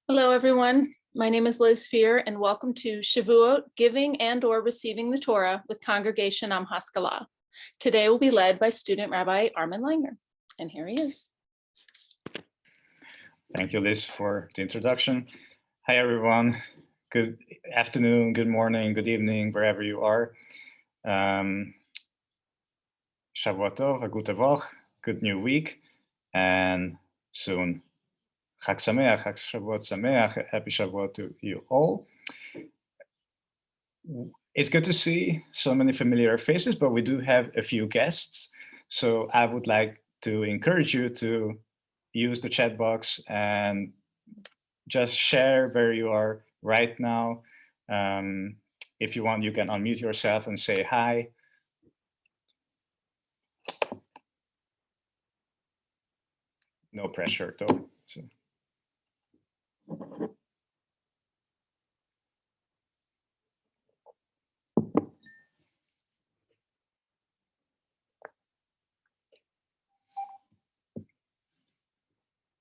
Hello, everyone. My name is Liz Fear, and welcome to Shavuot, Giving and/or Receiving the Torah with Congregation Am Haskalah. Today will be led by student Rabbi Armin Langer, and here he is. Thank you, Liz, for the introduction. Hi, everyone. Good afternoon, good morning, good evening, wherever you are. Shavuot Tov, a gute Woche, good new week, and soon Chag Sameach, Chag Shavuot Sameach, happy Shavuot to you all. It's good to see so many familiar faces, but we do have a few guests. So I would like to encourage you to use the chat box and just share where you are right now. If you want, you can unmute yourself and say hi. No pressure though. So.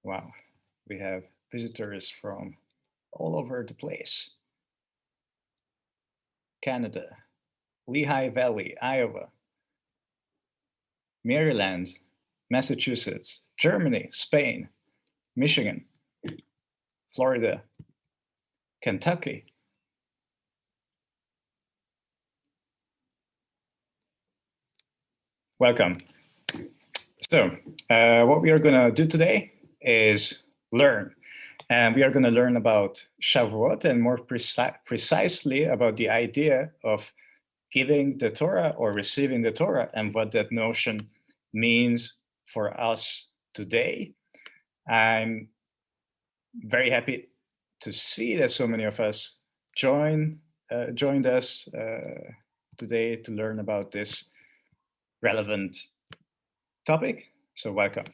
Wow, we have visitors from all over the place. Canada, Lehigh Valley, Iowa, Maryland, Massachusetts, Germany, Spain, Michigan, Florida, Kentucky. Welcome. So what we are going to do today is learn. And we are going to learn about Shavuot and more precisely about the idea of giving the Torah or receiving the Torah and what that notion means for us today. I'm very happy to see that so many of us joined us today to learn about this relevant topic. So welcome.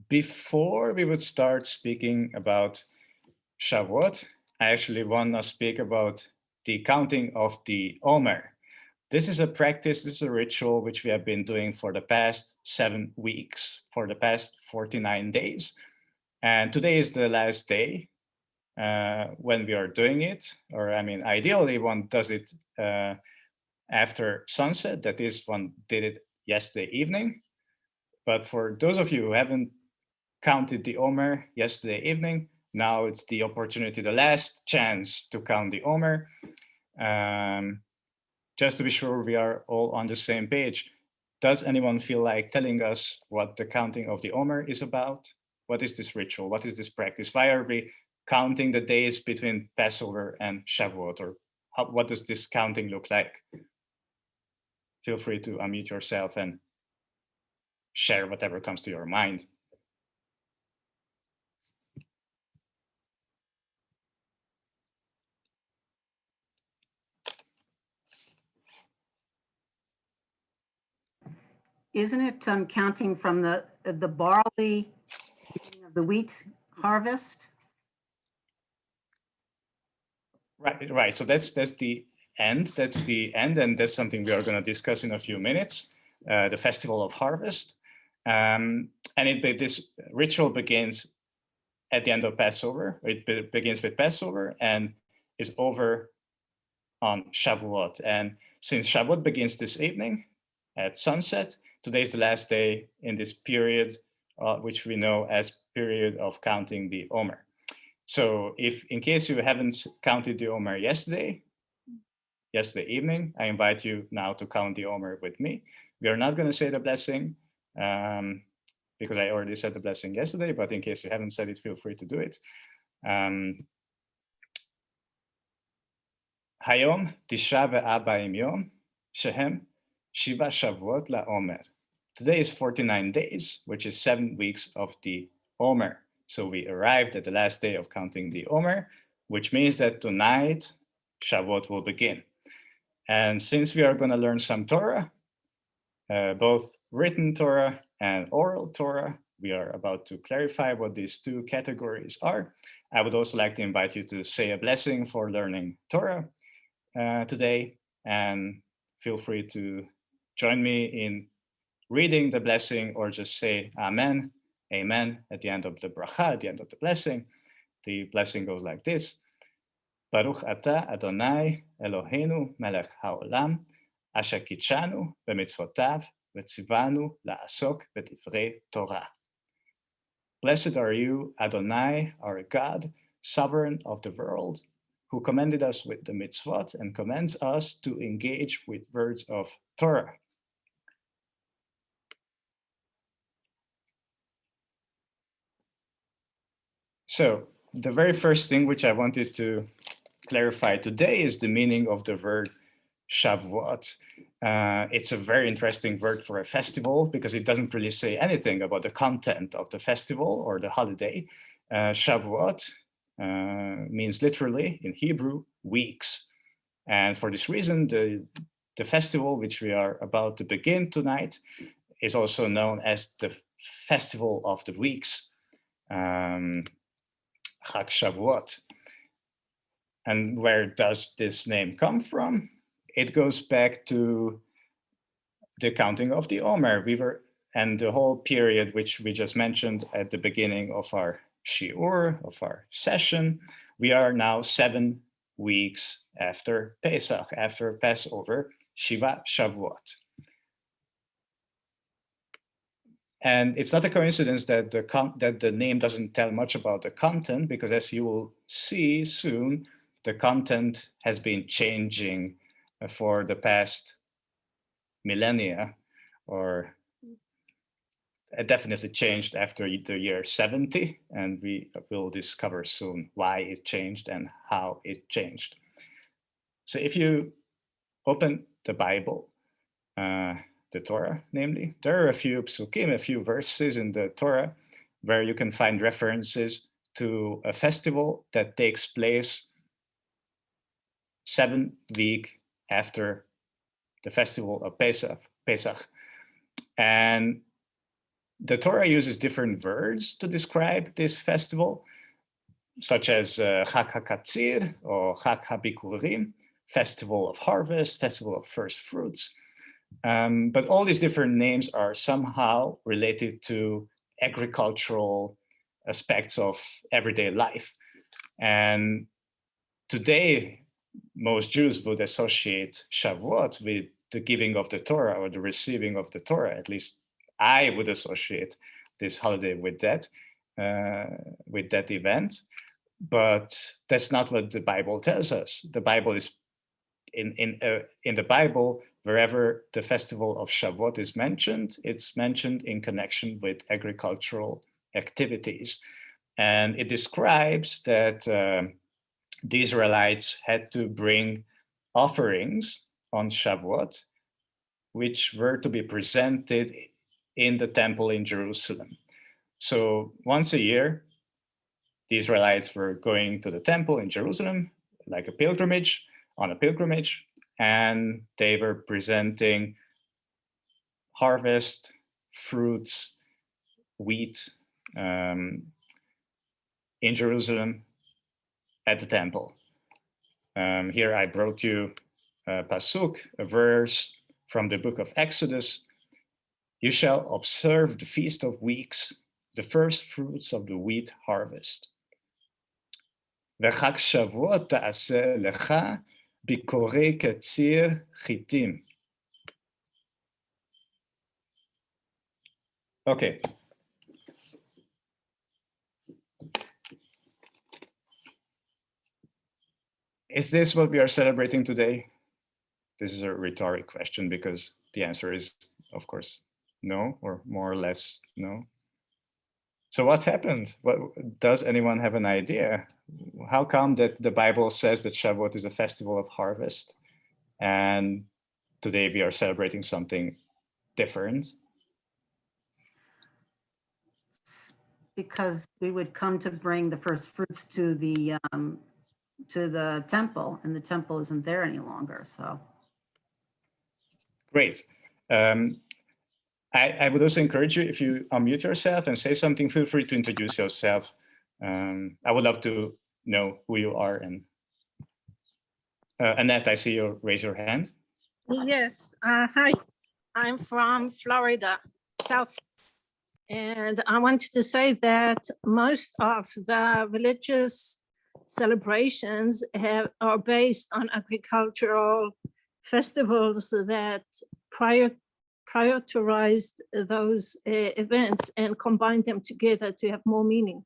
Before we would start speaking about Shavuot, I actually want to speak about the counting of the Omer. This is a practice, this is a ritual which we have been doing for the past 7 weeks, for the past 49 days. And today is the last day when we are doing it, or I mean, ideally one does it after sunset, that is, one did it yesterday evening. But for those of you who haven't counted the Omer yesterday evening, now it's the opportunity, the last chance to count the Omer. Just to be sure we are all on the same page. Does anyone feel like telling us what the counting of the Omer is about? What is this ritual? What is this practice? Why are we counting the days between Passover and Shavuot? Or what does this counting look like? Feel free to unmute yourself and share whatever comes to your mind. Isn't it counting from the barley, of the wheat harvest? Right. So that's the end. That's the end, and that's something we are going to discuss in a few minutes. The Festival of Harvest, and this ritual begins at the end of Passover. It begins with Passover and is over on Shavuot. And since Shavuot begins this evening at sunset, today is the last day in this period, which we know as period of counting the Omer. So if, in case you haven't counted the Omer yesterday evening, I invite you now to count the Omer with me. We are not going to say the blessing because I already said the blessing yesterday, but in case you haven't said it, feel free to do it. Hayom Tisha ve'Arbaim Yom Shehem Shiva Shavuot LaOmer. Today is 49 days, which is 7 weeks of the Omer. So we arrived at the last day of counting the Omer, which means that tonight Shavuot will begin. And since we are going to learn some Torah, both written Torah and oral Torah, we are about to clarify what these two categories are. I would also like to invite you to say a blessing for learning Torah today, and feel free to join me in reading the blessing or just say Amen amen at the end of the bracha, at the end of the blessing. The blessing goes like this. Baruch ata Adonai Eloheinu melech haolam, asher kitshanu b'mitzvotav v'tzivanu la'asok b'divrei Torah. Blessed are you, Adonai, our God, sovereign of the world, who commanded us with the mitzvot and commands us to engage with words of Torah. So the very first thing which I wanted to clarify today is the meaning of the word Shavuot. It's a very interesting word for a festival because it doesn't really say anything about the content of the festival or the holiday. Shavuot means literally in Hebrew, weeks. And for this reason, the festival which we are about to begin tonight is also known as the Festival of the Weeks, Chag Shavuot. And where does this name come from? It goes back to the counting of the Omer. And the whole period which we just mentioned at the beginning of our shiur, of our session. We are now 7 weeks after Pesach, after Passover, Shiva Shavuot. And it's not a coincidence that the name doesn't tell much about the content, because as you will see soon, the content has been changing for the past millennia, or it definitely changed after the year 70, and we will discover soon why it changed and how it changed. So if you open the Bible, the Torah, namely, there are a few psukim, a few verses in the Torah where you can find references to a festival that takes place 7 weeks after the festival of Pesach. And the Torah uses different words to describe this festival, such as Chag HaKatzir or Chag HaBikurim, festival of harvest, festival of first fruits. But all these different names are somehow related to agricultural aspects of everyday life. And today, most Jews would associate Shavuot with the giving of the Torah or the receiving of the Torah. At least I would associate this holiday with that event. But that's not what the Bible tells us. The Bible is in the Bible, wherever the festival of Shavuot is mentioned, it's mentioned in connection with agricultural activities. And it describes that the Israelites had to bring offerings on Shavuot, which were to be presented in the temple in Jerusalem. So once a year, the Israelites were going to the temple in Jerusalem, like on a pilgrimage, and they were presenting harvest, fruits, wheat in Jerusalem at the temple. Here I brought you a pasuk, a verse from the book of Exodus. You shall observe the Feast of Weeks, the first fruits of the wheat harvest. וחג שבועות תעשה לך ביקורי קציר חיטים. Okay. Is this what we are celebrating today? This is a rhetoric question because the answer is, of course, no, or more or less no. So what happened? Does anyone have an idea? How come that the Bible says that Shavuot is a festival of harvest, and today we are celebrating something different? Because we would come to bring the first fruits to the temple, and the temple isn't there any longer. So great. I would also encourage you, if you unmute yourself and say something, feel free to introduce yourself. I would love to know who you are. And Annette, I see you raise your hand. Yes, hi, I'm from Florida, South. And I wanted to say that most of the religious celebrations are based on agricultural festivals that prioritized those events and combined them together to have more meaning.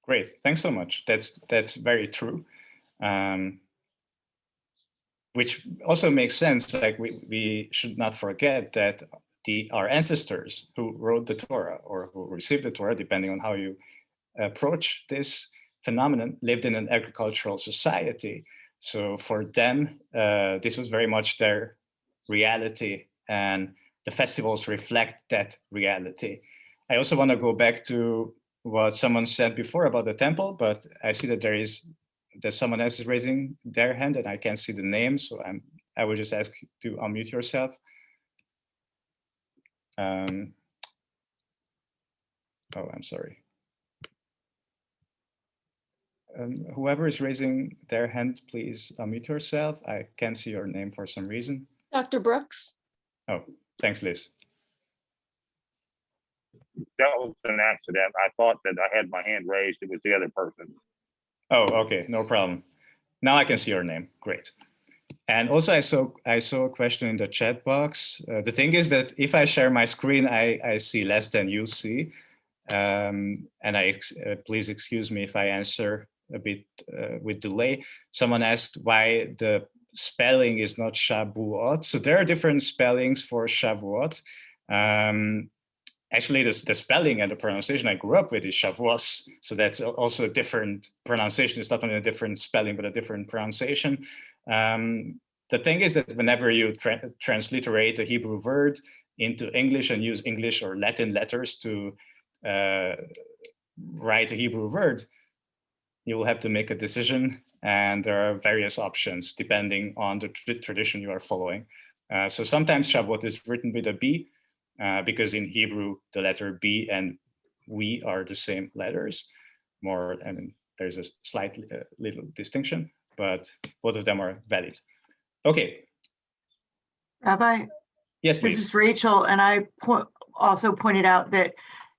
Great, thanks so much. That's very true. Which also makes sense. Like we should not forget that our ancestors who wrote the Torah or who received the Torah, depending on how you approach this phenomenon, lived in an agricultural society. So for them, this was very much their reality, and the festivals reflect that reality. I also want to go back to what someone said before about the temple, but I see that there's someone else is raising their hand and I can't see the name, so I would just ask to unmute yourself. Oh, I'm sorry. Whoever is raising their hand, please unmute yourself. I can't see your name for some reason. Dr. Brooks. Oh, thanks, Liz. That was an accident. I thought that I had my hand raised. It was the other person. Oh, okay, no problem. Now I can see your name. Great. And also I saw a question in the chat box. The thing is that if I share my screen, I see less than you see. And please excuse me if I answer a bit with delay. Someone asked why the spelling is not Shavuot. So there are different spellings for Shavuot. Actually, the spelling and the pronunciation I grew up with is Shavuos. So that's also a different pronunciation. It's not only a different spelling, but a different pronunciation. The thing is that whenever you transliterate a Hebrew word into English and use English or Latin letters to write a Hebrew word, you will have to make a decision. And there are various options depending on the tradition you are following. So sometimes Shavuot is written with a B, because in Hebrew, the letter B and we are the same letters. There's a slight little distinction, but both of them are valid. Okay. Rabbi? Yes, please. This is Rachel, and I also pointed out that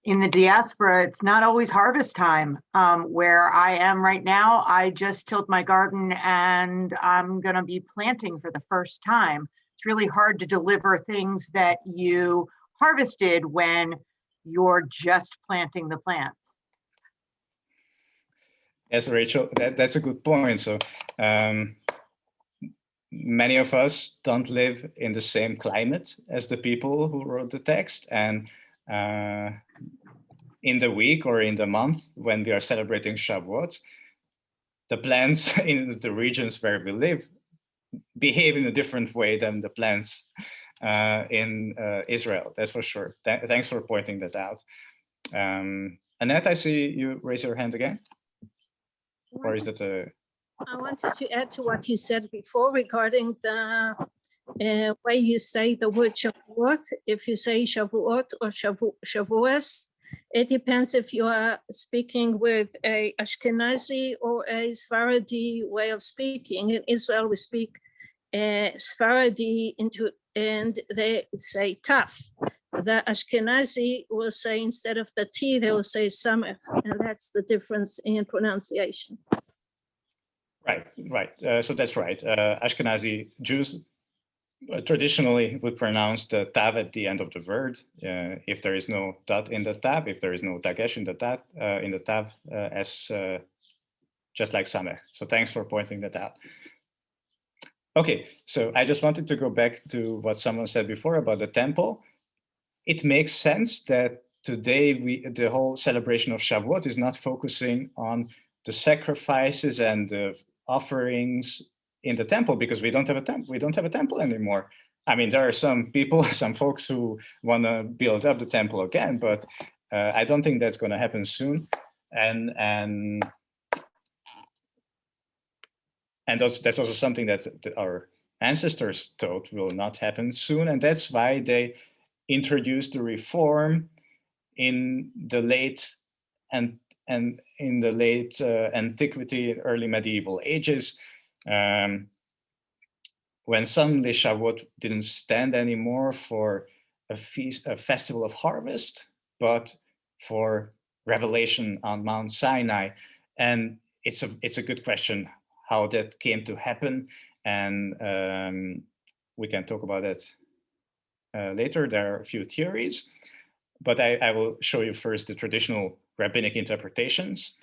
in the diaspora, it's not always harvest time. Where I am right now, I just tilled my garden and I'm gonna be planting for the first time. It's really hard to deliver things that you harvested when you're just planting the plants. Yes, Rachel, that's a good point. So many of us don't live in the same climate as the people who wrote the text. And in the week or in the month when we are celebrating Shavuot, the plants in the regions where we live behave in a different way than the plants in Israel, that's for sure. Thanks for pointing that out. Annette, I see you raise your hand again. Or is it a... I wanted to add to what you said before regarding the way you say the word Shavuot. If you say Shavuot or Shavuos, it depends if you are speaking with a Ashkenazi or a Sephardi way of speaking. In Israel, we speak Sephardi and they say taf. The Ashkenazi will say, instead of the T, they will say samech, and that's the difference in pronunciation. Right. So that's right. Ashkenazi Jews traditionally would pronounce the tav at the end of the word. If there is no dot in the tav, if there is no dagesh in the tav, as just like samech. So thanks for pointing that out. Okay, so I just wanted to go back to what someone said before about the temple. It makes sense that today the whole celebration of Shavuot is not focusing on the sacrifices and the offerings in the temple, because we don't have a temple. We don't have a temple anymore. I mean, there are some people, some folks who want to build up the temple again, but I don't think that's going to happen soon. And that's also something that our ancestors thought will not happen soon, and that's why they introduced the reform in the late antiquity, early medieval ages, when suddenly Shavuot didn't stand anymore for a festival of harvest, but for revelation on Mount Sinai. And it's a good question how that came to happen, and we can talk about that later. There are a few theories, but I will show you first the traditional rabbinic interpretations.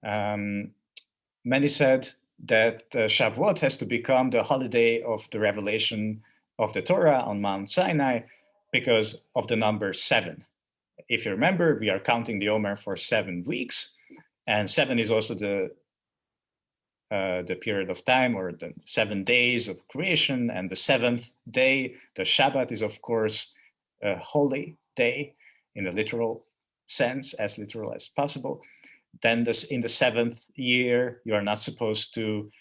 Many said that Shavuot has to become the holiday of the revelation of the Torah on Mount Sinai because of the number 7. If you remember, we are counting the Omer for 7 weeks, and 7 is also the period of time, or the 7 days of creation, and the 7th day, the Shabbat, is of course a holy day in the literal sense, as literal as possible. Then in the 7th year, you are not supposed to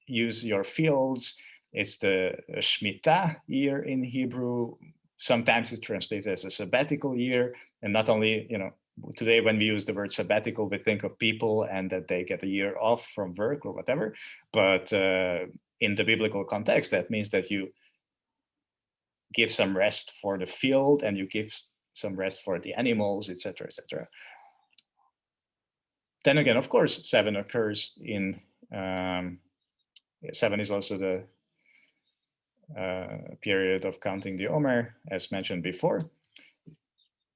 use your fields. It's the Shemitah year in Hebrew. Sometimes it's translated as a sabbatical year. And not only, today when we use the word sabbatical, we think of people and that they get a year off from work or whatever. But in the biblical context, that means that you give some rest for the field and you give some rest for the animals, etc., etc. Then again, of course, 7 occurs in 7 is also the period of counting the Omer, as mentioned before.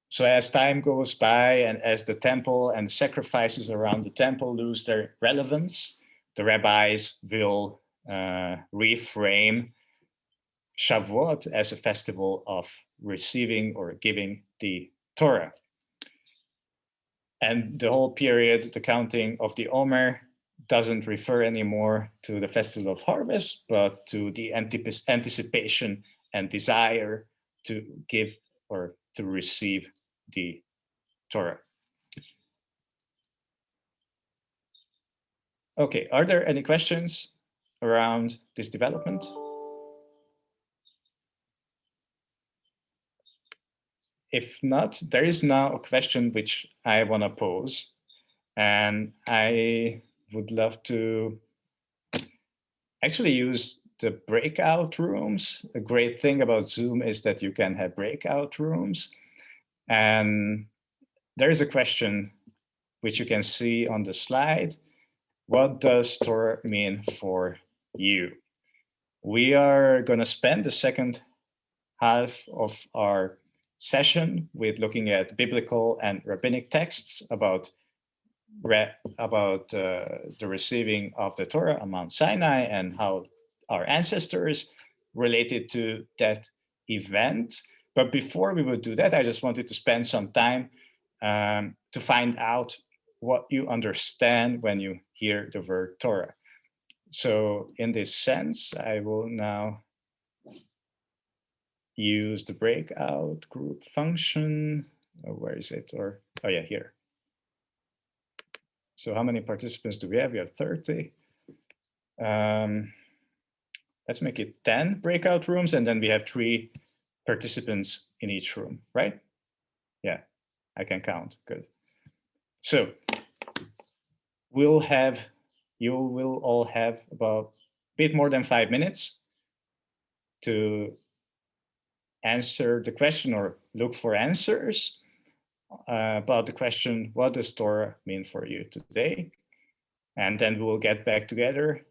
So as time goes by and as the temple and sacrifices around the temple lose their relevance, the rabbis will reframe Shavuot as a festival of receiving or giving the Torah. And the whole period, the counting of the Omer, doesn't refer anymore to the festival of harvest, but to the anticipation and desire to give or to receive the Torah. Okay, are there any questions around this development? If not, there is now a question which I want to pose, and I would love to actually use the breakout rooms. A great thing about Zoom is that you can have breakout rooms. And there is a question which you can see on the slide. What does Torah mean for you? We are going to spend the second half of our session with looking at biblical and rabbinic texts about the receiving of the Torah on Mount Sinai and how our ancestors related to that event. But before we would do that, I just wanted to spend some time to find out what you understand when you hear the word Torah. So in this sense, I will now use the breakout group function. Where is it? Oh yeah, here. So how many participants do we have? We have 30. Let's make it 10 breakout rooms, and then we have 3 participants in each room, right? Yeah, I can count, good. So you will all have about a bit more than 5 minutes to answer the question or look for answers about the question, what does Torah mean for you today? And then we will get back together,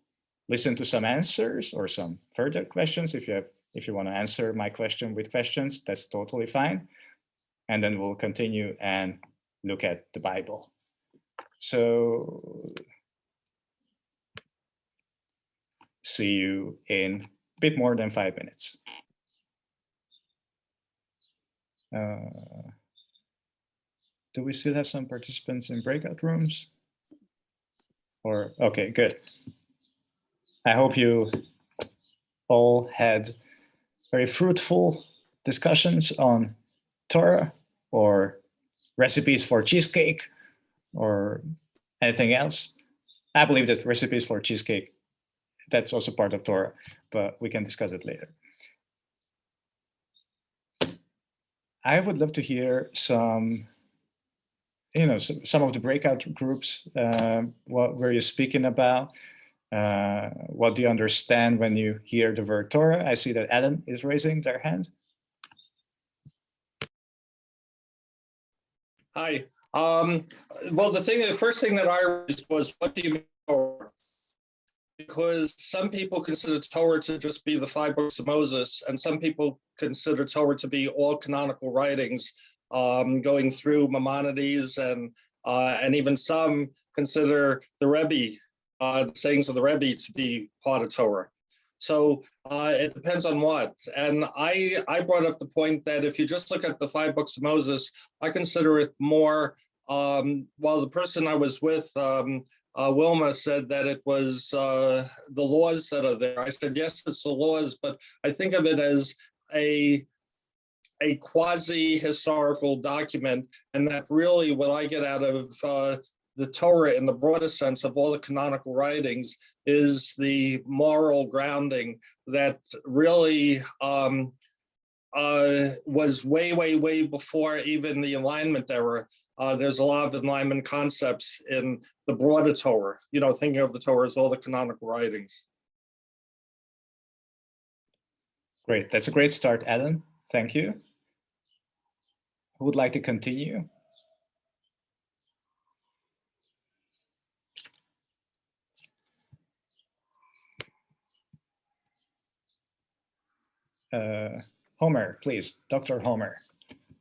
listen to some answers or some further questions. If you want to answer my question with questions, that's totally fine. And then we'll continue and look at the Bible. So see you in a bit more than 5 minutes. Do we still have some participants in breakout rooms? Or, okay, good. I hope you all had very fruitful discussions on Torah or recipes for cheesecake or anything else. I believe that recipes for cheesecake, that's also part of Torah, but we can discuss it later. I would love to hear some of the breakout groups, what were you speaking about? What do you understand when you hear the word Torah? I see that Adam is raising their hand. Hi. Well, the first thing that I raised was, what do you mean Torah? Because some people consider Torah to just be the 5 books of Moses, and some people consider Torah to be all canonical writings, going through Maimonides, and even some consider the Rebbe, the sayings of the Rebbe, to be part of Torah. So it depends on what. And I brought up the point that if you just look at the 5 books of Moses, I consider it more, while the person I was with, Wilma, said that it was the laws that are there. I said, yes, it's the laws, but I think of it as a quasi-historical document, and that really what I get out of the Torah in the broader sense of all the canonical writings is the moral grounding that really was way, way, way before even the alignment era. There's a lot of alignment concepts in the broader Torah, thinking of the Torah as all the canonical writings. Great, that's a great start, Adam. Thank you. Who would like to continue? Homer, please, Dr. Homer.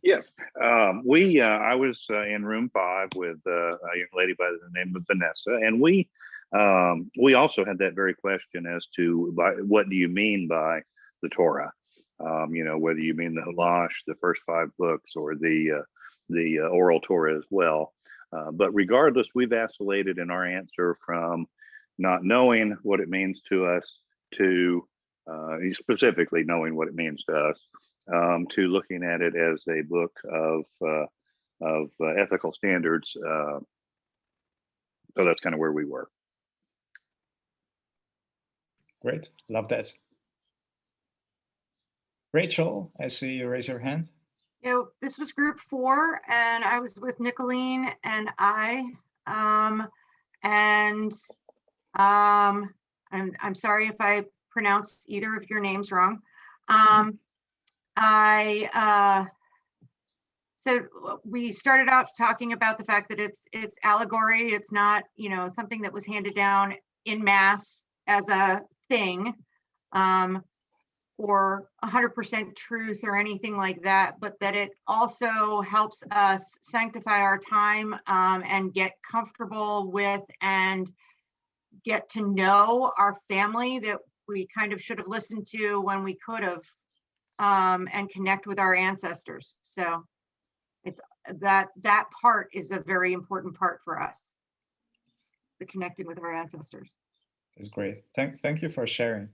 Yes, I was in room 5 with a young lady by the name of Vanessa, and we also had that very question as to what do you mean by the Torah? Whether you mean the Halash, the first 5 books, or the oral Torah as well. But regardless, we've vacillated in our answer from not knowing what it means to us to specifically knowing what it means to us, to looking at it as a book of ethical standards. So that's kind of where we were. Great, love that. Rachel, I see you raise your hand. This was group 4, and I was with Nicolene and I'm sorry if I pronounced either of your names wrong. So we started out talking about the fact that it's allegory. It's not, something that was handed down in mass as a thing, or 100% truth or anything like that, but that it also helps us sanctify our time, and get comfortable with and get to know our family that we kind of should have listened to when we could have, and connect with our ancestors. So it's that part is a very important part for us, the connecting with our ancestors. That's great. Thank you for sharing.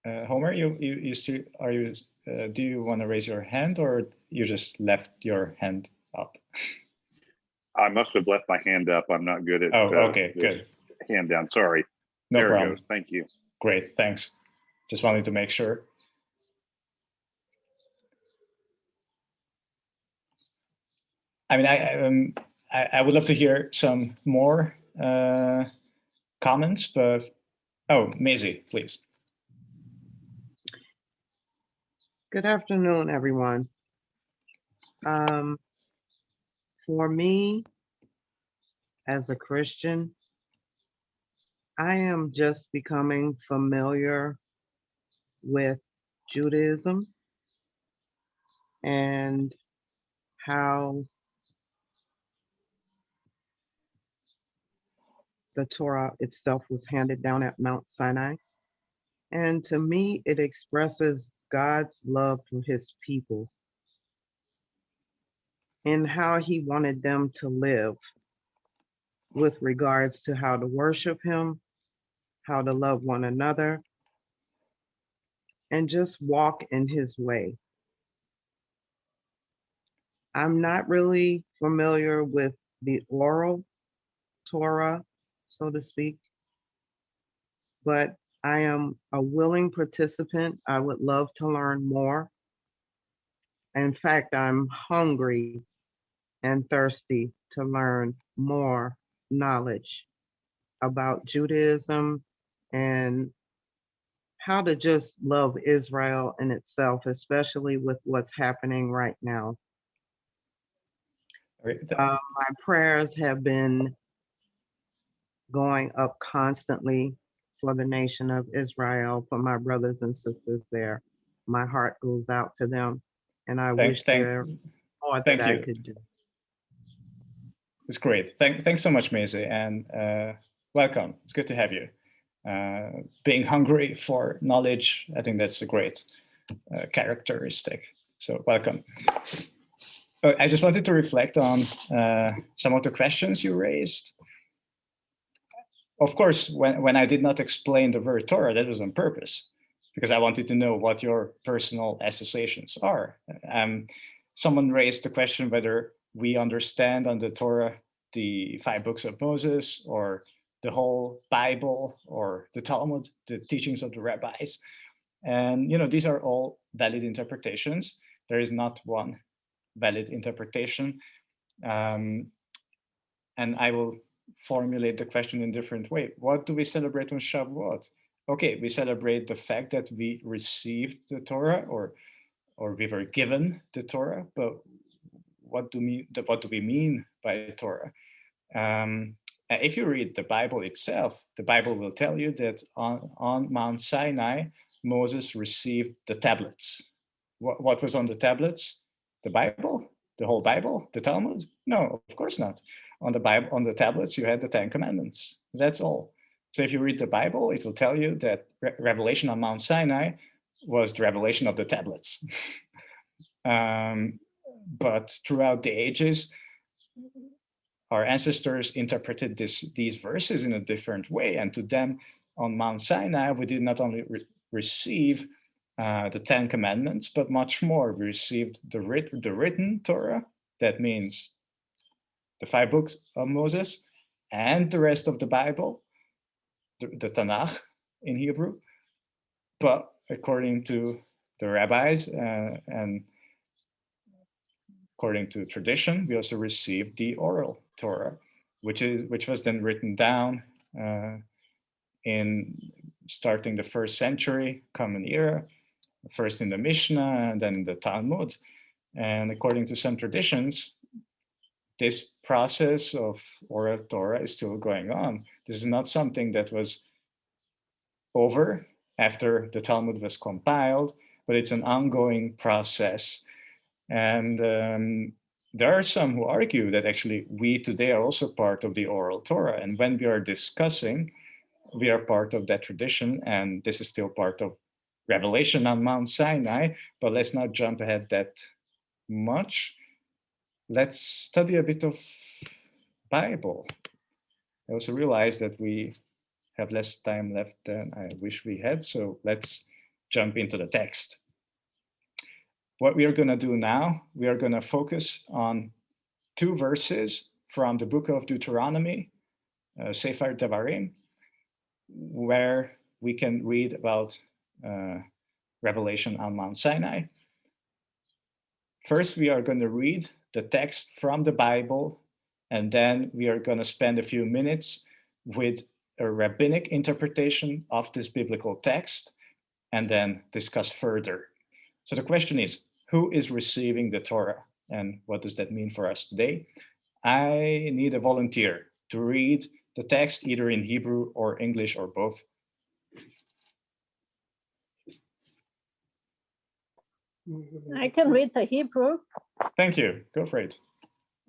Homer, you still do you want to raise your hand, or you just left your hand up? I must have left my hand up. I'm not good at okay, good. Hand down. Sorry. No there problem. It goes. Thank you. Great, thanks. Just wanted to make sure. I mean, I would love to hear some more comments, but Maisie, please. Good afternoon, everyone. For me, as a Christian, I am just becoming familiar with Judaism and how the Torah itself was handed down at Mount Sinai. And to me, it expresses God's love for his people and how he wanted them to live with regards to how to worship him, how to love one another, and just walk in his way. I'm not really familiar with the oral Torah, so to speak, but I am a willing participant. I would love to learn more. In fact, I'm hungry and thirsty to learn more knowledge about Judaism and how to just love Israel in itself, especially with what's happening right now. All right, My prayers have been going up constantly for the nation of Israel, for my brothers and sisters there. My heart goes out to them, and I wish there more that thank I you. could do. It's great. Thanks so much, Maise, and welcome. It's good to have you. Being hungry for knowledge, I think that's a great characteristic. So welcome. I just wanted to reflect on some of the questions you raised. Of course, when I did not explain the word Torah, that was on purpose, because I wanted to know what your personal associations are. Someone raised the question whether we understand on the Torah the 5 books of Moses, or the whole Bible, or the Talmud, the teachings of the rabbis. And these are all valid interpretations. There is not one valid interpretation. And I will formulate the question in a different way. What do we celebrate on Shavuot? Okay, we celebrate the fact that we received the Torah, or we were given the Torah, but what do we mean by Torah? If you read the Bible itself, the Bible will tell you that on Mount Sinai, Moses received the tablets. What was on the tablets? The Bible? The whole Bible? The Talmud? No, of course not. On the Bible, on the tablets, you had the 10 Commandments. That's all. So if you read the Bible, it will tell you that revelation on Mount Sinai was the revelation of the tablets. But throughout the ages, our ancestors interpreted these verses in a different way. And to them, on Mount Sinai, we did not only receive the 10 Commandments, but much more. We received the written Torah. That means the 5 books of Moses and the rest of the Bible, the Tanakh in Hebrew. But according to the rabbis and according to tradition, we also received the oral Torah, which was then written down in starting the 1st century Common Era, first in the Mishnah and then in the Talmud. And according to some traditions, this process of oral Torah is still going on. This is not something that was over after the Talmud was compiled, but it's an ongoing process. And there are some who argue that actually we today are also part of the oral Torah. And when we are discussing, we are part of that tradition, and this is still part of revelation on Mount Sinai. But let's not jump ahead that much. Let's study a bit of Bible. I also realize that we have less time left than I wish we had, so let's jump into the text. What we are going to do now, we are going to focus on 2 verses from the book of Deuteronomy, Sefer Devarim, where we can read about revelation on Mount Sinai. First, we are going to read the text from the Bible, and then we are going to spend a few minutes with a rabbinic interpretation of this biblical text, and then discuss further. So the question is, who is receiving the Torah, and what does that mean for us today? I need a volunteer to read the text either in Hebrew or English or both. I can read the Hebrew. Thank you. Go for it.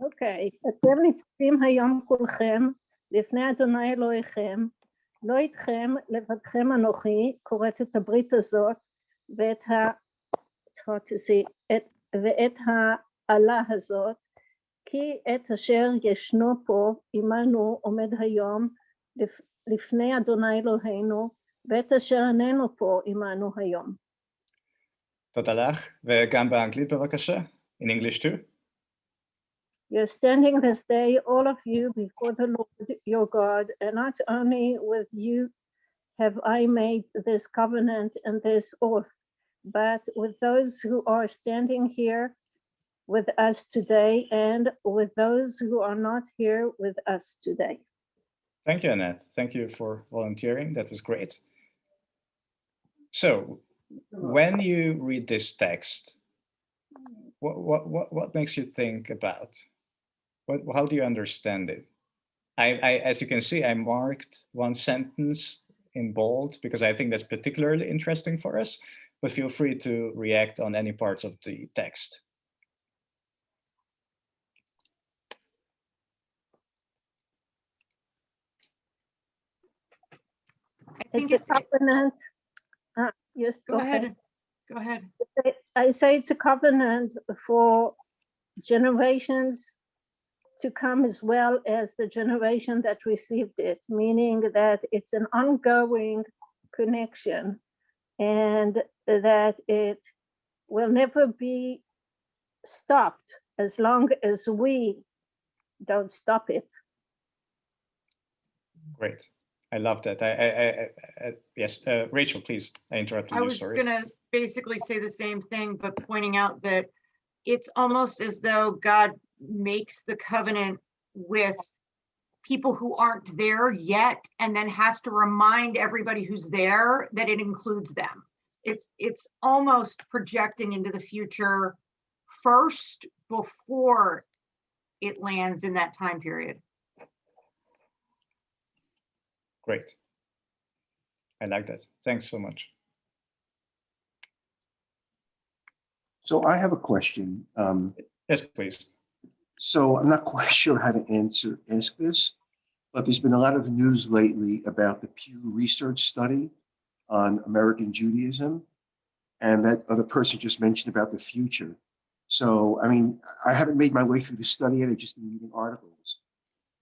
אוקיי, אתם ניצבים היום כולכם לפני אדוני אלוהיכם, לא איתכם לבדכם אנוכי, קוראת את הברית הזאת ואת העלה הזאת, כי את אשר ישנו פה עמנו עומד היום לפני אדוני אלוהינו, ואת אשר איננו פה עמנו היום. תודה לך, וגם באנגלית בבקשה, in English too. You're standing this day, all of you, before the Lord your God, and not only with you have I made this covenant and this oath, but with those who are standing here with us today and with those who are not here with us today. Thank you, Annette. Thank you for volunteering. That was great. So when you read this text, what makes you think about? How do you understand it? As you can see, I marked one sentence in bold because I think that's particularly interesting for us, but feel free to react on any parts of the text. I It's think the it's, covenant. Yes, go ahead. Go ahead. I say it's a covenant for generations to come as well as the generation that received it, meaning that it's an ongoing connection and that it will never be stopped as long as we don't stop it. Great. I love that. Yes, Rachel, please. I interrupted I you, was sorry. gonna basically say the same thing, but pointing out that it's almost as though God makes the covenant with people who aren't there yet, and then has to remind everybody who's there that it includes them. It's almost projecting into the future first before it lands in that time period. Great. I like that. Thanks so much. So I have a question. Yes, please. So I'm not quite sure how to ask this, but there's been a lot of news lately about the Pew Research study on American Judaism, and that other person just mentioned about the future. So, I mean, I haven't made my way through the study yet. I've just been reading articles,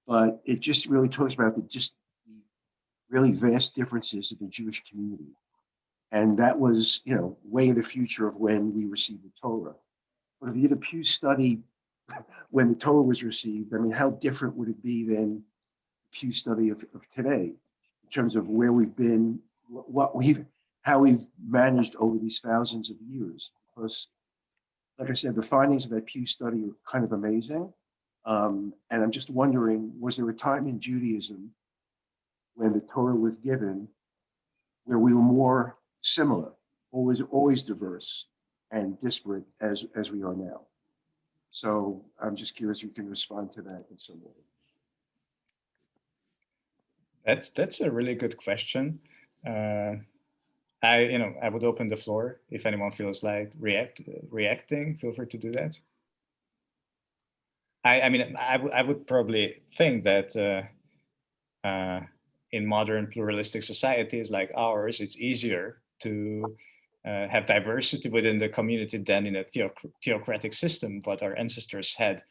but it just really talks about the really vast differences of the Jewish community. And that was, way in the future of when we received the Torah. But if you did a Pew study when the Torah was received, I mean, how different would it be than the Pew study of today in terms of where we've been, how we've managed over these thousands of years? Because, like I said, the findings of that Pew study are kind of amazing. And I'm just wondering, was there a time in Judaism when the Torah was given where we were more similar, always diverse and disparate as we are now? So I'm just curious if you can respond to that in some way. That's a really good question. I would open the floor if anyone feels like reacting. Feel free to do that. I would probably think that in modern pluralistic societies like ours, it's easier to have diversity within the community than in a theocratic system, what our ancestors had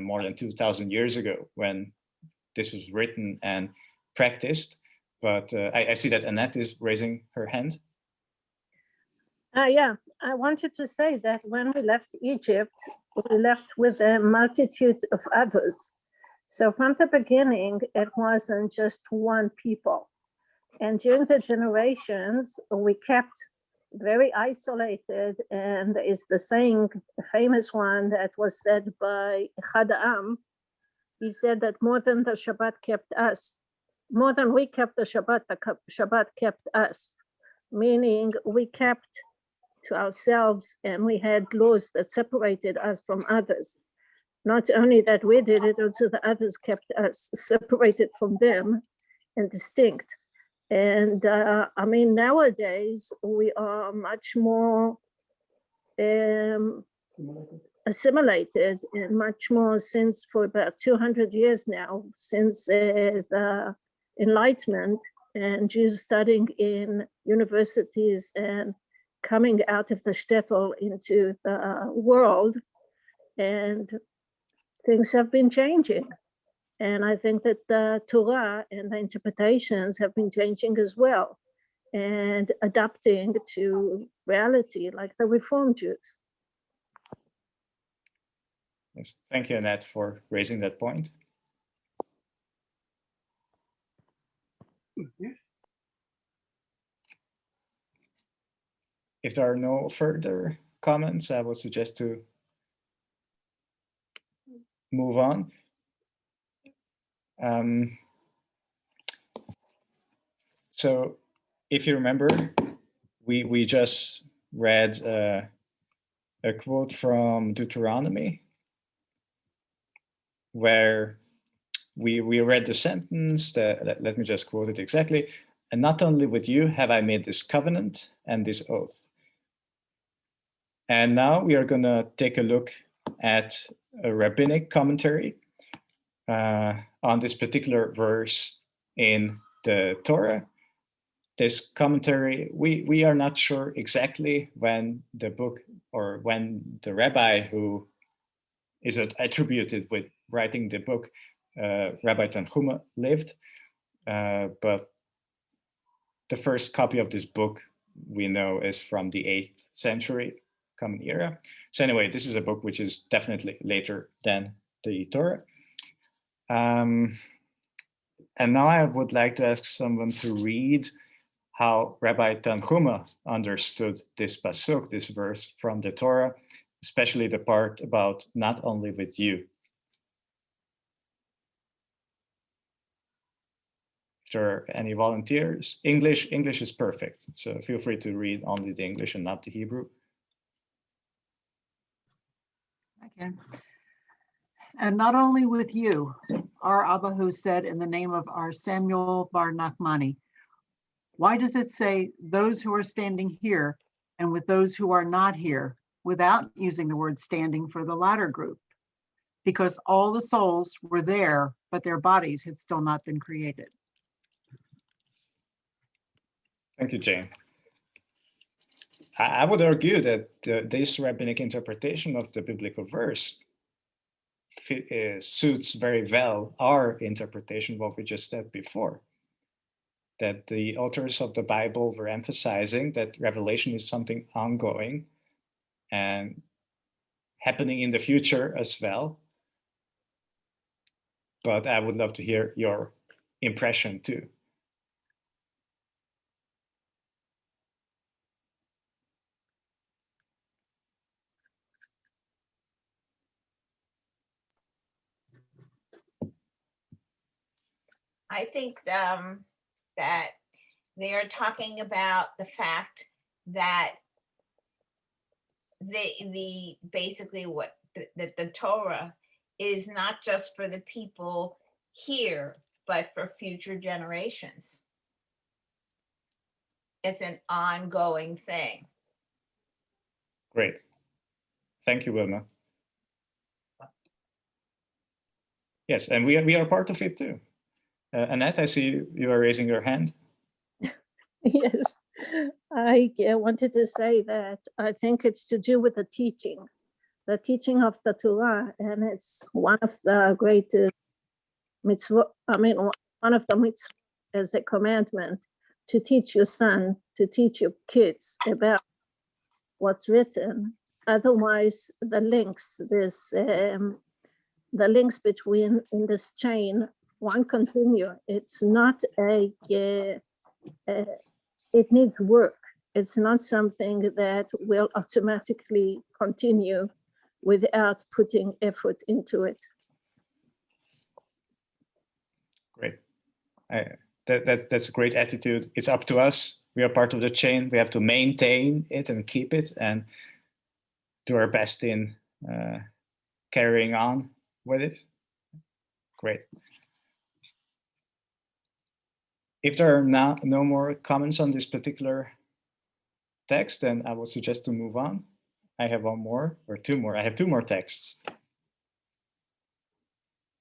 more than 2,000 years ago when this was written and practiced. But I see that Annette is raising her hand. Yeah, I wanted to say that when we left Egypt, we left with a multitude of others. So from the beginning, it wasn't just one people. And during the generations, we kept very isolated. And it's the saying, a famous one that was said by Echad Am. He said that more than the Shabbat kept us, more than we kept the Shabbat kept us, meaning we kept to ourselves and we had laws that separated us from others. Not only that we did it, also the others kept us separated from them and distinct. And nowadays we are much more assimilated and much more since for about 200 years now, since the Enlightenment and Jews studying in universities and coming out of the shtetl into the world, and things have been changing. And I think that the Torah and the interpretations have been changing as well and adapting to reality like the Reform Jews. Yes. Thank you, Annette, for raising that point. If there are no further comments, I would suggest to move on. So if you remember, we just read a quote from Deuteronomy where we read the sentence that, let me just quote it exactly. And not only with you have I made this covenant and this oath. And now we are going to take a look at a rabbinic commentary on this particular verse in the Torah. This commentary, we are not sure exactly when the book or when the rabbi who is attributed with writing the book, Rabbi Tanchuma, lived, but the first copy of this book we know is from the 8th century, Common Era. So anyway, this is a book which is definitely later than the Torah. And now I would like to ask someone to read how Rabbi Tanchuma understood this pasuk, this verse from the Torah, especially the part about not only with you. If there are any volunteers, English is perfect. So feel free to read only the English and not the Hebrew. I can. And not only with you, our Abba who said in the name of our Samuel Bar Nachmani. Why does it say those who are standing here and with those who are not here without using the word standing for the latter group? Because all the souls were there, but their bodies had still not been created. Thank you, Jane. I would argue that this rabbinic interpretation of the biblical verse suits very well our interpretation of what we just said before. That the authors of the Bible were emphasizing that revelation is something ongoing and happening in the future as well. But I would love to hear your impression too. I think that they are talking about the fact that the basically what the Torah is not just for the people here, but for future generations. It's an ongoing thing. Great. Thank you, Wilma. Yes, and we are part of it too. Annette, I see you are raising your hand. Yes, I wanted to say that I think it's to do with the teaching of the Torah, and it's one of the great mitzvot. I mean, one of the mitzvot as a commandment to teach your son, to teach your kids about what's written. Otherwise, the links between in this chain won't continue. It's not it needs work. It's not something that will automatically continue without putting effort into it. Great. That's a great attitude. It's up to us. We are part of the chain. We have to maintain it and keep it and do our best in carrying on with it. Great. If there are no more comments on this particular text, then I would suggest to move on. I have one more or two more. I have two more texts.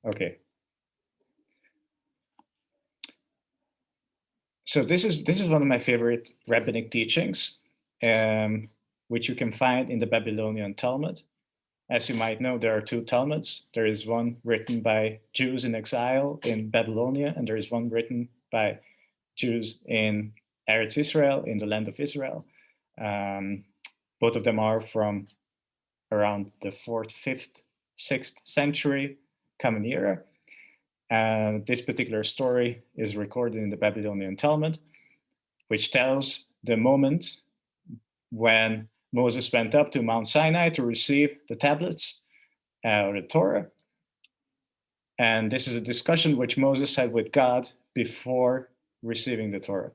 Okay. So this is one of my favorite rabbinic teachings, which you can find in the Babylonian Talmud. As you might know, there are two Talmuds. There is one written by Jews in exile in Babylonia, and there is one written by Jews in Eretz Israel, in the land of Israel. Both of them are from around the 4th, 5th, 6th century Common Era. This particular story is recorded in the Babylonian Talmud, which tells the moment when Moses went up to Mount Sinai to receive the tablets or the Torah. And this is a discussion which Moses had with God before receiving the Torah.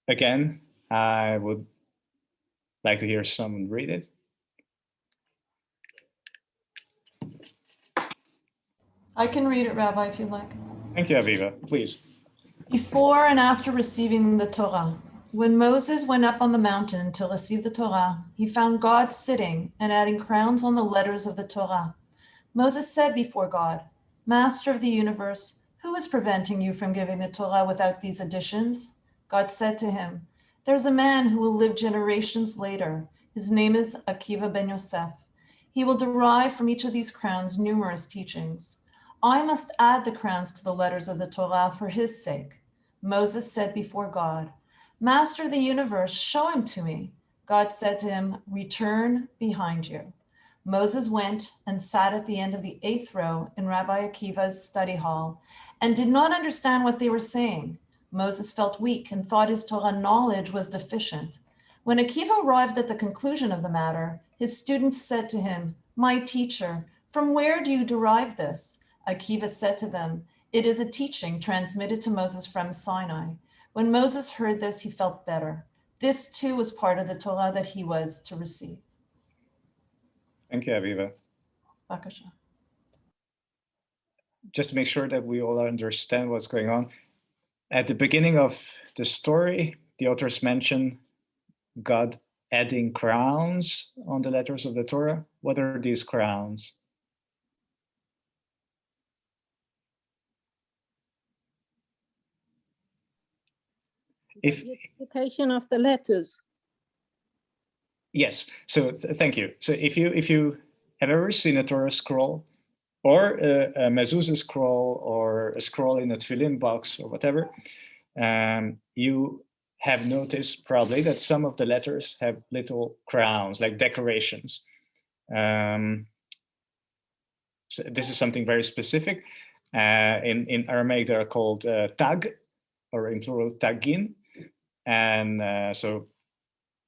Again, I would like to hear someone read it. I can read it, Rabbi, if you like. Thank you, Aviva. Please. Before and after receiving the Torah, when Moses went up on the mountain to receive the Torah, he found God sitting and adding crowns on the letters of the Torah. Moses said before God, Master of the universe, who is preventing you from giving the Torah without these additions? God said to him, there's a man who will live generations later. His name is Akiva ben Yosef. He will derive from each of these crowns numerous teachings. I must add the crowns to the letters of the Torah for his sake. Moses said before God, Master of the universe, show him to me. God said to him, return behind you. Moses went and sat at the end of the 8th row in Rabbi Akiva's study hall and did not understand what they were saying. Moses felt weak and thought his Torah knowledge was deficient. When Akiva arrived at the conclusion of the matter, his students said to him, my teacher, from where do you derive this? Akiva said to them, it is a teaching transmitted to Moses from Sinai. When Moses heard this, he felt better. This too was part of the Torah that he was to receive. Thank you, Aviva. Bakasha. Just to make sure that we all understand what's going on. At the beginning of the story, the authors mention God adding crowns on the letters of the Torah. What are these crowns? If Multiplication of the letters. yes, so thank you. So if you have ever seen a Torah scroll, or a mezuzah scroll, or a scroll in a tefillin box, or whatever, you have noticed probably that some of the letters have little crowns, like decorations. So this is something very specific. In Aramaic, they are called tag, or in plural, tagin. And so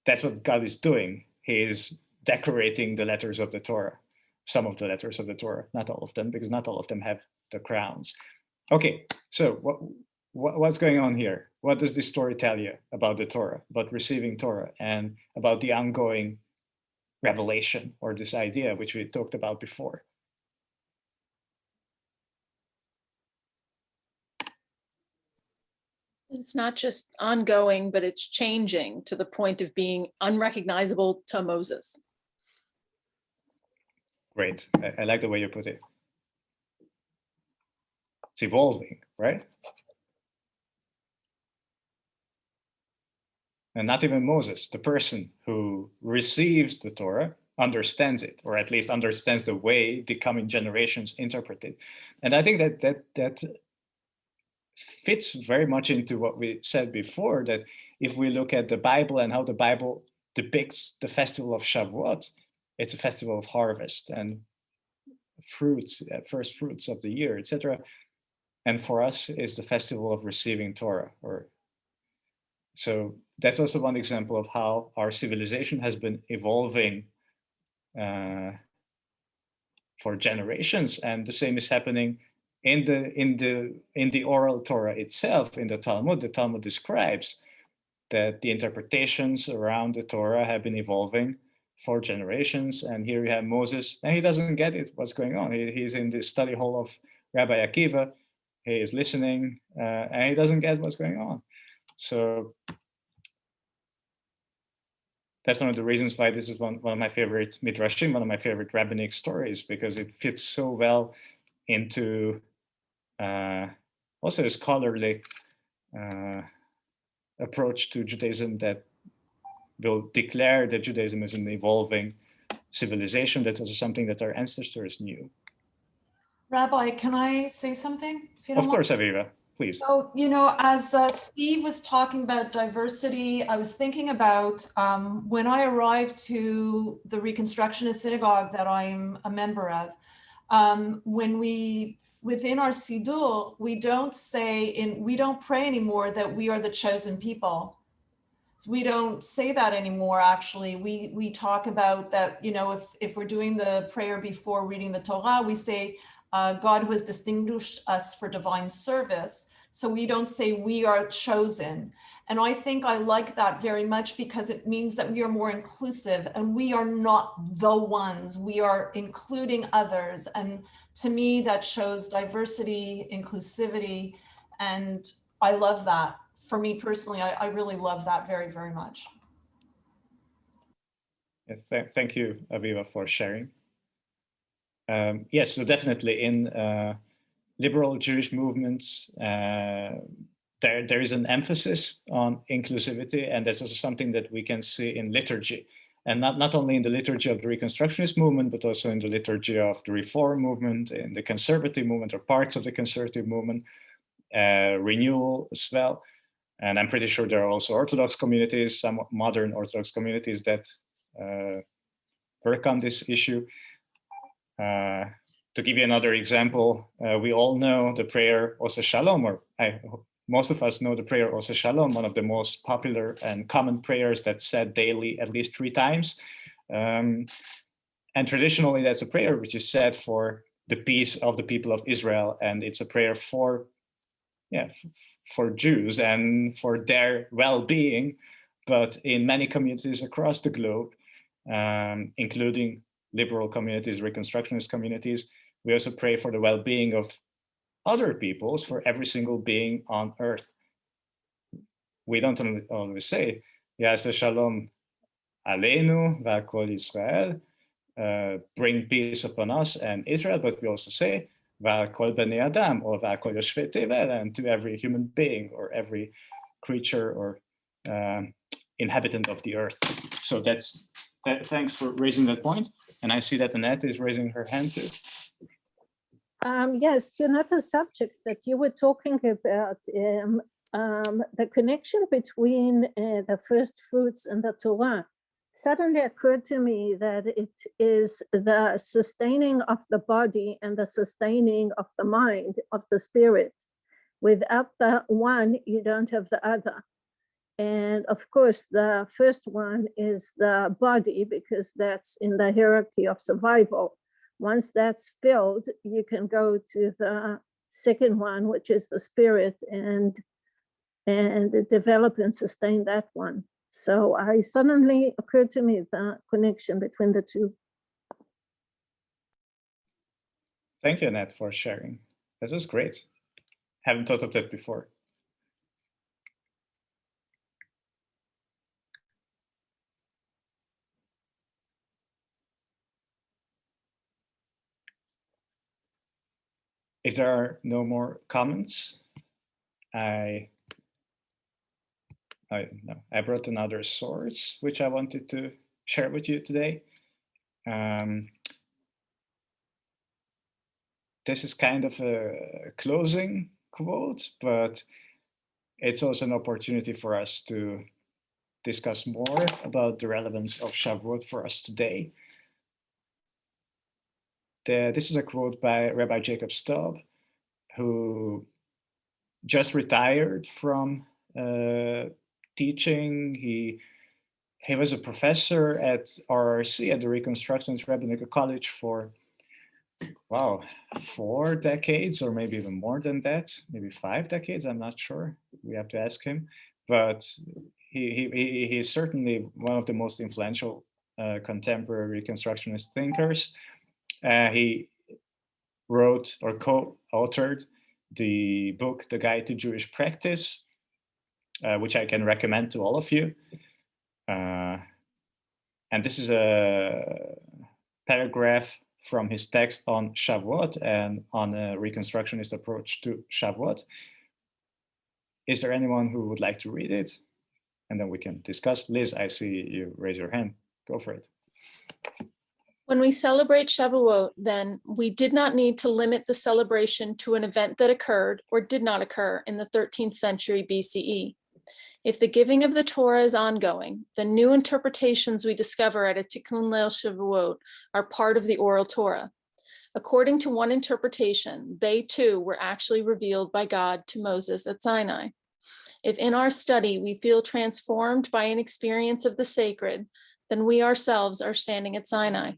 that's what God is doing. He is decorating the letters of the Torah, some of the letters of the Torah, not all of them, because not all of them have the crowns. Okay, so what's going on here? What does this story tell you about the Torah, about receiving Torah, and about the ongoing revelation, or this idea which we talked about before? It's not just ongoing, but it's changing to the point of being unrecognizable to Moses. Great. I like the way you put it. It's evolving, right? And not even Moses, the person who receives the Torah, understands it, or at least understands the way the coming generations interpret it. And I think that fits very much into what we said before, that if we look at the Bible and how the Bible depicts the festival of Shavuot, it's a festival of harvest and fruits, first fruits of the year, etc. And for us, it's the festival of receiving Torah. So that's also one example of how our civilization has been evolving for generations, and the same is happening in the oral Torah itself. In the Talmud describes that the interpretations around the Torah have been evolving for generations. And here you have Moses, and he doesn't get it, what's going on. He's in the study hall of Rabbi Akiva. He is listening, and he doesn't get what's going on. So that's one of the reasons why this is one of my favorite midrashim, one of my favorite rabbinic stories, because it fits so well into also a scholarly approach to Judaism that will declare that Judaism is an evolving civilization. That's also something that our ancestors knew. Rabbi, can I say something? If you don't Of course, Aviva, please. So, as Steve was talking about diversity, I was thinking about when I arrived to the Reconstructionist synagogue that I'm a member of, within our Siddur, we don't pray anymore that we are the chosen people. we don't say that anymore. Actually, we talk about that, you know, if we're doing the prayer before reading the Torah, we say, God who has distinguished us for divine service. So we don't say we are chosen. And I think I like that very much because it means that we are more inclusive and we are not the ones, we are including others. And to me, that shows diversity, inclusivity, and I love that. For me personally, I really love that very, very much. Yes, thank you, Aviva, for sharing. Yes, so definitely in liberal Jewish movements, there is an emphasis on inclusivity, and that's also something that we can see in liturgy. And not only in the liturgy of the Reconstructionist movement, but also in the liturgy of the Reform movement, in the Conservative movement, or parts of the Conservative movement, Renewal as well. And I'm pretty sure there are also Orthodox communities, some modern Orthodox communities that work on this issue. To give you another example, we all know the prayer Ose Shalom, or most of us know the prayer Ose Shalom, one of the most popular and common prayers that's said daily at least 3 times. And traditionally, that's a prayer which is said for the peace of the people of Israel, and it's a prayer for Jews and for their well-being. But in many communities across the globe, including liberal communities, Reconstructionist communities, we also pray for the well-being of other peoples, for every single being on earth. We don't always say, Yaseh Shalom Aleinu V'Kol Israel, bring peace upon us and Israel, but we also say, V'Kol Bnei Adam, or V'Kol Yoshvei Tevel, and to every human being or every creature or inhabitant of the earth. So thanks for raising that point. And I see that Annette is raising her hand too. Yes, to another subject that you were talking about, the connection between the first fruits and the Torah. Suddenly occurred to me that it is the sustaining of the body and the sustaining of the mind, of the spirit. Without the one, you don't have the other. And of course, the first one is the body, because that's in the hierarchy of survival. Once that's filled, you can go to the second one, which is the spirit, and develop and sustain that one. So suddenly occurred to me the connection between the two. Thank you, Annette, for sharing. That was great. Haven't thought of that before. If there are no more comments, I brought another source which I wanted to share with you today. This is kind of a closing quote, but it's also an opportunity for us to discuss more about the relevance of Shavuot for us today. This is a quote by Rabbi Jacob Staub, who just retired from teaching. He was a professor at RRC, at the Reconstructionist Rabbinical College, for, wow, 4 decades, or maybe even more than that, maybe 5 decades, I'm not sure. We have to ask him. But he is certainly one of the most influential contemporary Reconstructionist thinkers. He wrote or co-authored the book, The Guide to Jewish Practice, which I can recommend to all of you. And this is a paragraph from his text on Shavuot and on a Reconstructionist approach to Shavuot. Is there anyone who would like to read it? And then we can discuss. Liz, I see you raise your hand. Go for it. When we celebrate Shavuot, then we did not need to limit the celebration to an event that occurred or did not occur in the 13th century BCE. If the giving of the Torah is ongoing, then new interpretations we discover at a Tikkun Leil Shavuot are part of the oral Torah. According to one interpretation, they too were actually revealed by God to Moses at Sinai. If in our study we feel transformed by an experience of the sacred, then we ourselves are standing at Sinai.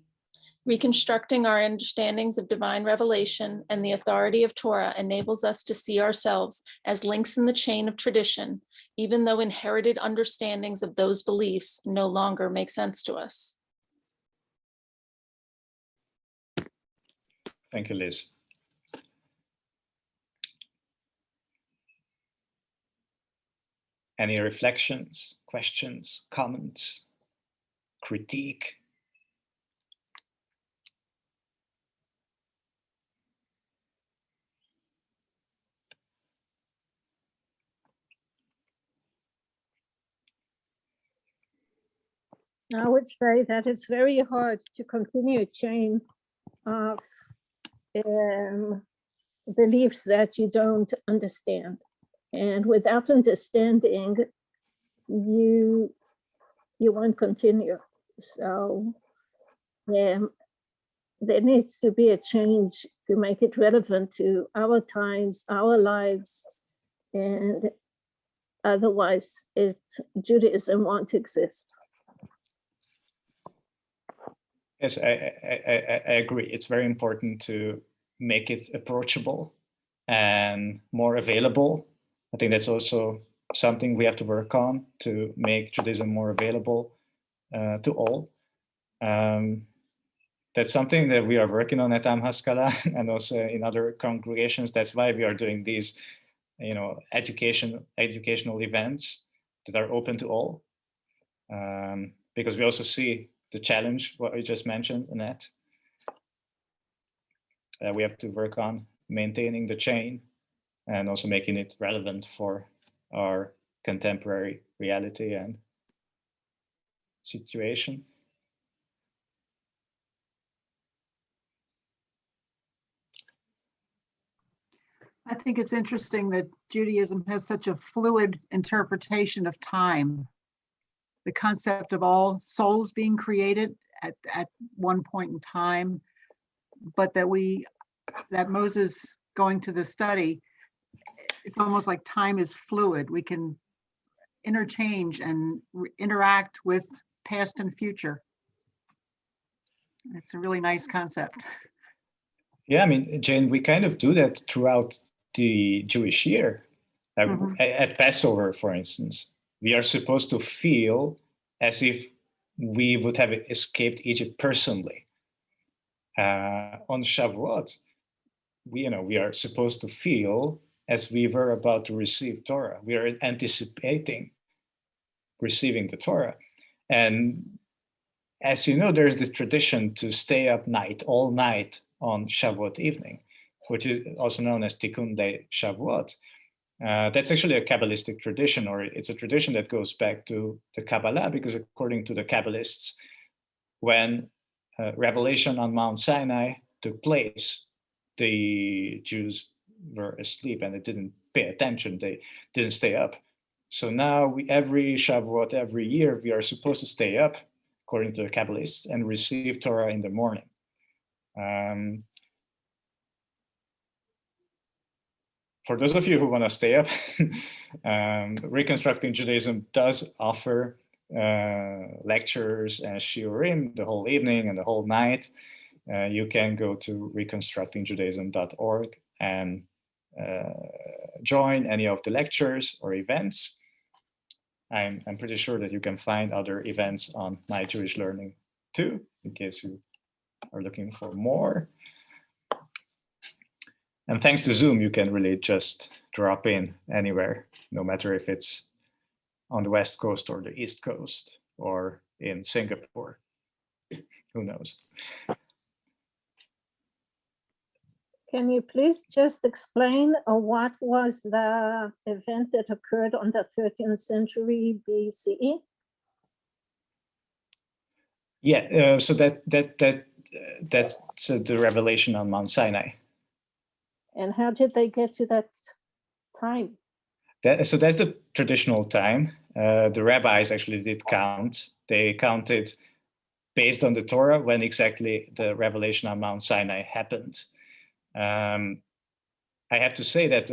Reconstructing our understandings of divine revelation and the authority of Torah enables us to see ourselves as links in the chain of tradition, even though inherited understandings of those beliefs no longer make sense to us. Thank you, Liz. Any reflections, questions, comments, critique? I would say that it's very hard to continue a chain of beliefs that you don't understand. And without understanding, you won't continue. So there needs to be a change to make it relevant to our times, our lives, and otherwise Judaism won't exist. Yes, I agree. It's very important to make it approachable and more available. I think that's also something we have to work on, to make Judaism more available to all. That's something that we are working on at Am Haskalah and also in other congregations. That's why we are doing these, educational events that are open to all, because we also see the challenge, what you just mentioned, Annette. We have to work on maintaining the chain and also making it relevant for our contemporary reality and situation. I think it's interesting that Judaism has such a fluid interpretation of time. The concept of all souls being created at one point in time, but that Moses going to the study, it's almost like time is fluid. We can interchange and interact with past and future. It's a really nice concept. Yeah, I mean, Jane, we kind of do that throughout the Jewish year. At Passover, for instance, we are supposed to feel as if we would have escaped Egypt personally. On Shavuot, we are supposed to feel as we were about to receive Torah. We are anticipating receiving the Torah. And as you know, there's this tradition to stay up all night on Shavuot evening, which is also known as Tikkun Day Shavuot. That's actually a Kabbalistic tradition, or it's a tradition that goes back to the Kabbalah, because according to the Kabbalists, when revelation on Mount Sinai took place, the Jews were asleep and they didn't pay attention, they didn't stay up. So now every Shavuot, every year, we are supposed to stay up, according to the Kabbalists, and receive Torah in the morning. For those of you who want to stay up, Reconstructing Judaism does offer lectures and shiurim the whole evening and the whole night. You can go to reconstructingjudaism.org and join any of the lectures or events. I'm pretty sure that you can find other events on My Jewish Learning too, in case you are looking for more. And thanks to Zoom, you can really just drop in anywhere, no matter if it's on the West Coast or the East Coast or in Singapore. Who knows? Can you please just explain what was the event that occurred on the 13th century BCE? Yeah, so that's the revelation on Mount Sinai. And how did they get to that time? So that's the traditional time. The rabbis actually did count. They counted based on the Torah when exactly the revelation on Mount Sinai happened. I have to say that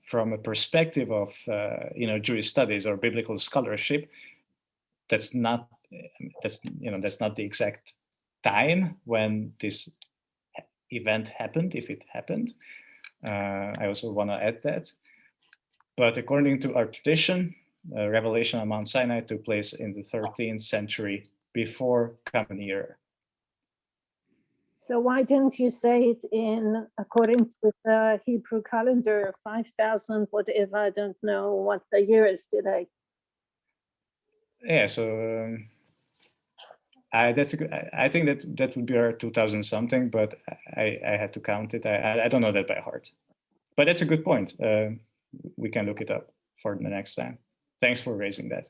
from a perspective of Jewish studies or biblical scholarship, that's not the exact time when this event happened, if it happened. I also want to add that. But according to our tradition, revelation on Mount Sinai took place in the 13th century before Common Era. So why didn't you say it according to the Hebrew calendar, 5,000, whatever, I don't know what the year is today. Yeah, so I think that would be our 2000 something, but I had to count it. I don't know that by heart, but that's a good point. We can look it up for the next time. Thanks for raising that.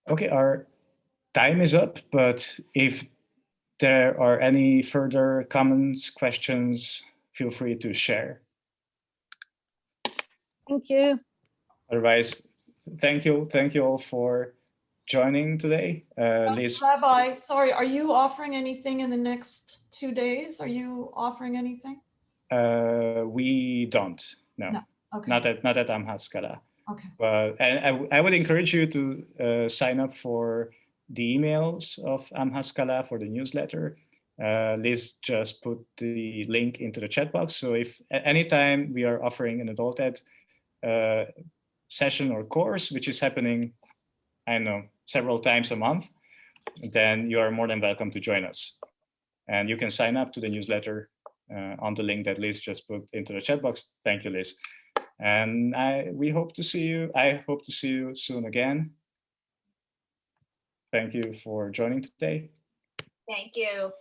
Okay, our time is up, but if there are any further comments, questions, feel free to share. Thank you. Otherwise, thank you all for joining today. Liz. Rabbi, sorry, are you offering anything in the next 2 days? Are you offering anything? We don't, no. Okay. Not at Am Haskalah. Okay. But and I would encourage you to sign up for the emails of Am Haskalah, for the newsletter. Liz just put the link into the chat box. So if at any time we are offering an adult ed session or course, which is happening, I don't know, several times a month, then you are more than welcome to join us. And you can sign up to the newsletter on the link that Liz just put into the chat box. Thank you, Liz. And I hope to see you soon again. Thank you for joining today. Thank you.